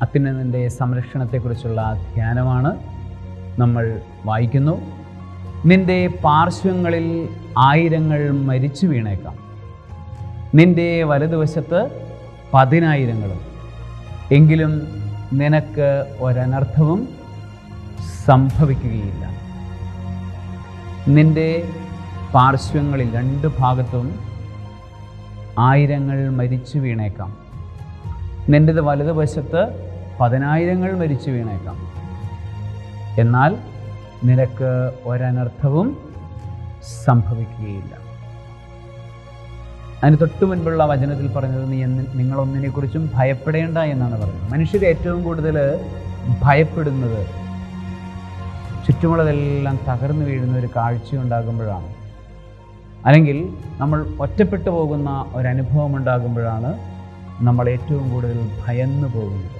അത്യുന്നതൻ്റെ സംരക്ഷണത്തെക്കുറിച്ചുള്ള ധ്യാനമാണ് നമ്മൾ വായിക്കുന്നു. നിന്റെ പാർശ്വങ്ങളിൽ ആയിരങ്ങൾ മരിച്ചു വീണേക്കാം, നിന്റെ വലതുവശത്ത് 10,000 എങ്കിലും നിനക്ക് ഒരനർത്ഥവും സംഭവിക്കുകയില്ല. നിന്റെ പാർശ്വങ്ങളിൽ 2 ഭാഗത്തും ആയിരങ്ങൾ മരിച്ചു വീണേക്കാം, നിൻ്റെ വലതുവശത്ത് 10,000 മരിച്ചു വീണേക്കാം, എന്നാൽ നിനക്ക് ഒരനർത്ഥവും സംഭവിക്കുകയില്ല. അതിന് തൊട്ടു മുൻപുള്ള വചനത്തിൽ പറഞ്ഞത് നിങ്ങളൊന്നിനെക്കുറിച്ചും ഭയപ്പെടേണ്ട എന്നാണ് പറഞ്ഞത്. മനുഷ്യർ ഏറ്റവും കൂടുതൽ ഭയപ്പെടുന്നത് ചുറ്റുമുള്ളതെല്ലാം തകർന്നു വീഴുന്ന ഒരു കാഴ്ചയുണ്ടാകുമ്പോഴാണ്, അല്ലെങ്കിൽ നമ്മൾ ഒറ്റപ്പെട്ടു പോകുന്ന ഒരനുഭവം ഉണ്ടാകുമ്പോഴാണ് നമ്മൾ ഏറ്റവും കൂടുതൽ ഭയന്നു പോകുന്നത്.